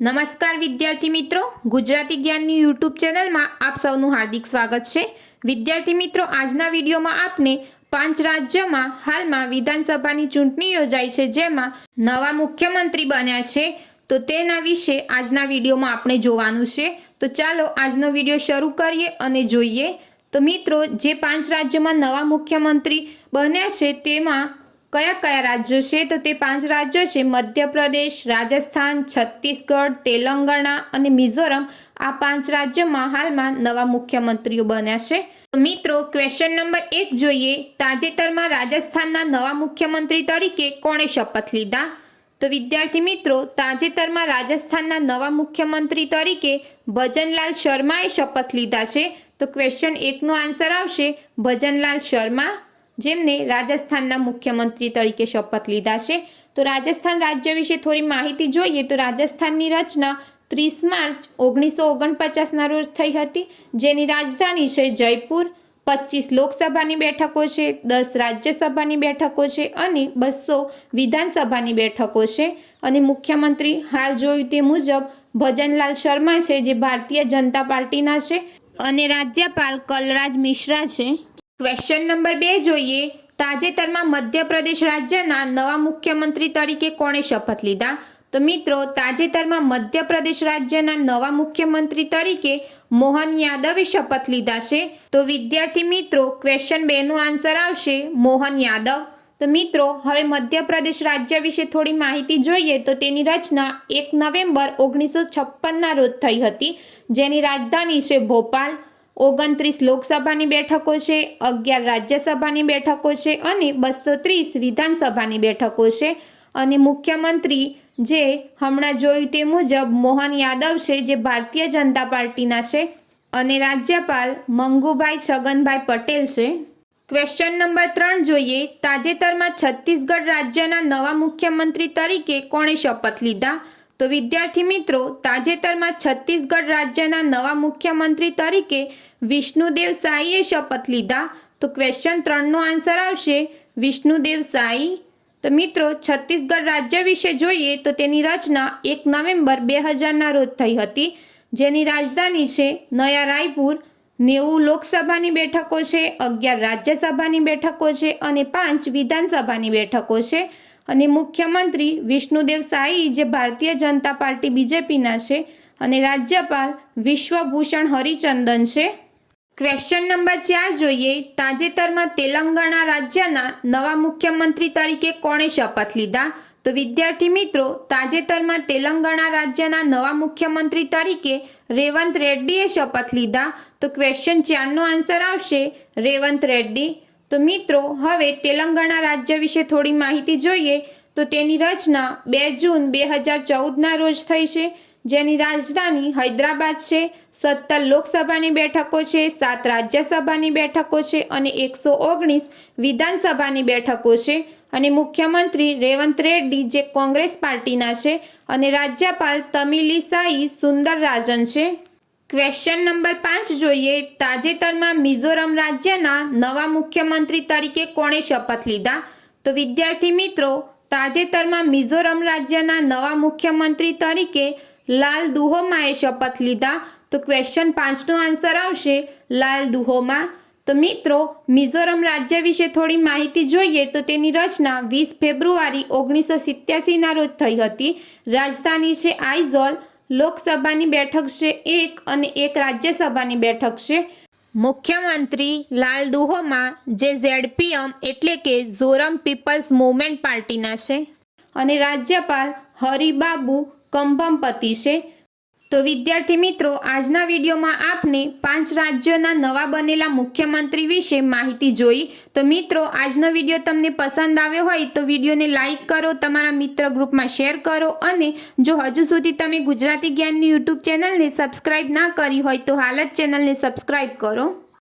નમસ્કાર વિદ્યાર્થી મિત્રો, ગુજરાતી જ્ઞાનની યુટ્યુબ ચેનલમાં આપ સૌનું હાર્દિક સ્વાગત છે। વિદ્યાર્થી મિત્રો, આજના વિડીયોમાં આપને 5 રાજ્યોમાં હાલમાં વિધાનસભાની ચૂંટણી યોજાઈ છે, જેમાં નવા મુખ્યમંત્રી બન્યા છે, તો તેના વિશે આજના વિડીયોમાં આપણે જોવાનું છે। તો ચાલો આજનો વિડીયો શરૂ કરીએ અને જોઈએ। તો મિત્રો, જે 5 રાજ્યોમાં નવા મુખ્યમંત્રી બન્યા છે તેમાં કયા કયા રાજ્યો છે? તો તે 5 રાજ્યો છે મધ્યપ્રદેશ, રાજસ્થાન, છત્તીસગઢ, તેલંગાણા અને મિઝોરમ। આ 5 રાજ્યોમાં હાલમાં નવા મુખ્યમંત્રીઓ બન્યા છે। મિત્રો, ક્વેશ્ચન નંબર 1 જોઈએ। તાજેતરમાં રાજસ્થાનના નવા મુખ્યમંત્રી તરીકે કોણે શપથ લીધા? તો વિદ્યાર્થી મિત્રો, તાજેતરમાં રાજસ્થાનના નવા મુખ્યમંત્રી તરીકે ભજનલાલ શર્માએ શપથ લીધા છે। તો ક્વેશ્ચન 1નો આન્સર આવશે ભજનલાલ શર્મા, જેમને રાજસ્થાનના મુખ્યમંત્રી તરીકે શપથ લીધા છે। તો રાજસ્થાન રાજ્ય વિશે થોડી માહિતી જોઈએ તો રાજસ્થાનની રચના 30 માર્ચ 1949ના રોજ થઈ હતી, જેની રાજધાની છે જયપુર। 25 લોકસભાની બેઠકો છે, 10 રાજ્યસભાની બેઠકો છે અને 200 વિધાનસભાની બેઠકો છે। અને મુખ્યમંત્રી હાલ જોયું તે મુજબ ભજનલાલ શર્મા છે, જે ભારતીય જનતા પાર્ટીના છે, અને રાજ્યપાલ કલરાજ મિશ્રા છે। ક્વેશ્ચન નંબર 2 જોઈએ। તાજેતરમાં મધ્યપ્રદેશ રાજ્યના નવા મુખ્યમંત્રી તરીકે કોણે શપથ લીધા? તો મિત્રો, તાજેતરમાં મધ્યપ્રદેશ રાજ્યના નવા મુખ્યમંત્રી તરીકે મોહન યાદવે શપથ લીધા છે। તો વિદ્યાર્થી મિત્રો, ક્વેશ્ચન 2નો આન્સર આવશે મોહન યાદવ। તો મિત્રો, હવે મધ્યપ્રદેશ રાજ્ય વિશે થોડી માહિતી જોઈએ તો તેની રચના 1 નવેમ્બર 1956ના રોજ થઈ હતી, જેની રાજધાની છે ભોપાલ। 29 લોકસભાની બેઠકો છે, 11 રાજ્યસભાની બેઠકો છે અને 230 વિધાનસભાની બેઠકો છે। અને મુખ્યમંત્રી જે હમણાં જોયું તે મુજબ મોહન યાદવ છે, જે ભારતીય જનતા પાર્ટીના છે, અને રાજ્યપાલ મંગુભાઈ છગનભાઈ પટેલ છે। ક્વેશ્ચન નંબર 3 જોઈએ। તાજેતરમાં છત્તીસગઢ રાજ્યના નવા મુખ્યમંત્રી તરીકે કોણે શપથ લીધા? તો વિદ્યાર્થી મિત્રો, તાજેતરમાં છત્તીસગઢ રાજ્યના નવા મુખ્યમંત્રી તરીકે વિષ્ણુદેવ સાઈએ શપથ લીધા। તો ક્વેશ્ચન 3નો આન્સર આવશે વિષ્ણુદેવ સાઈ। તો મિત્રો, છત્તીસગઢ રાજ્ય વિશે જોઈએ તો તેની રચના 1 નવેમ્બર 2000ના રોજ થઈ હતી, જેની રાજધાની છે નયા રાયપુર। 90 લોકસભાની બેઠકો છે, 11 રાજ્યસભાની બેઠકો છે અને 5 વિધાનસભાની બેઠકો છે। અને મુખ્યમંત્રી વિષ્ણુદેવ સાઈ, જે ભારતીય જનતા પાર્ટી બીજેપીના છે, અને રાજ્યપાલ વિશ્વભૂષણ હરિચંદન છે। ક્વેશ્ચન નંબર 4 જોઈએ। તાજેતરમાં તેલંગાણા રાજ્યના નવા મુખ્યમંત્રી તરીકે કોણે શપથ લીધા? તો વિદ્યાર્થી મિત્રો, તાજેતરમાં તેલંગાણા રાજ્યના નવા મુખ્યમંત્રી તરીકે રેવંત રેડ્ડીએ શપથ લીધા। તો ક્વેશ્ચન 4નો આન્સર આવશે રેવંત રેડ્ડી। તો મિત્રો, હવે તેલંગાણા રાજ્ય વિશે થોડી માહિતી જોઈએ તો તેની રચના 2 જૂન 2014ના રોજ થઈ છે, જેની રાજધાની હૈદરાબાદ છે। 17 લોકસભાની બેઠકો છે, 7 રાજ્યસભાની બેઠકો છે અને 119 વિધાનસભાની બેઠકો છે। અને મુખ્યમંત્રી રેવંત રેડ્ડી, જે કોંગ્રેસ પાર્ટીના છે, અને રાજ્યપાલ તમિલિસાઈ સુંદરરાજન છે। ક્વેશ્ચન નંબર 5 જોઈએ। તાજેતરમાં મિઝોરમ રાજ્યના નવા મુખ્યમંત્રી તરીકે કોણે શપથ લીધા? તો વિદ્યાર્થી મિત્રો, તાજેતરમાં મિઝોરમ રાજ્યના નવા મુખ્યમંત્રી તરીકે લાલ દુહોમાએ શપથ લીધા। તો ક્વેશ્ચન 5નો આન્સર આવશે લાલ દુહોમા। તો મિત્રો, મિઝોરમ રાજ્ય વિશે થોડી માહિતી જોઈએ તો તેની રચના 20 ફેબ્રુઆરી 1987ના રોજ થઈ હતી, રાજધાની છે આઇઝોલ। લોકસભાની બેઠક છે 1 અને 1 રાજ્યસભાની બેઠક છે। મુખ્યમંત્રી લાલ દુહોમા, જે ZPM એટલે કે ઝોરમ પીપલ્સ મૂવમેન્ટ પાર્ટીના છે, અને રાજ્યપાલ હરિબાબુ કંભમપતિ છે। તો વિદ્યાર્થી મિત્રો, આજના વિડીયોમાં આપને 5 રાજ્યોના નવા બનેલા મુખ્યમંત્રી વિશે માહિતી જોઈ। તો મિત્રો, આજનો વિડીયો તમને પસંદ આવ્યો હોય તો વિડીયોને લાઇક કરો, તમારા મિત્ર ગ્રુપમાં શેર કરો, અને જો હજુ સુધી તમે ગુજરાતી જ્ઞાનની યુટ્યુબ ચેનલને સબસ્ક્રાઇબ ના કરી હોય તો હાલ જ ચેનલને સબસ્ક્રાઇબ કરો।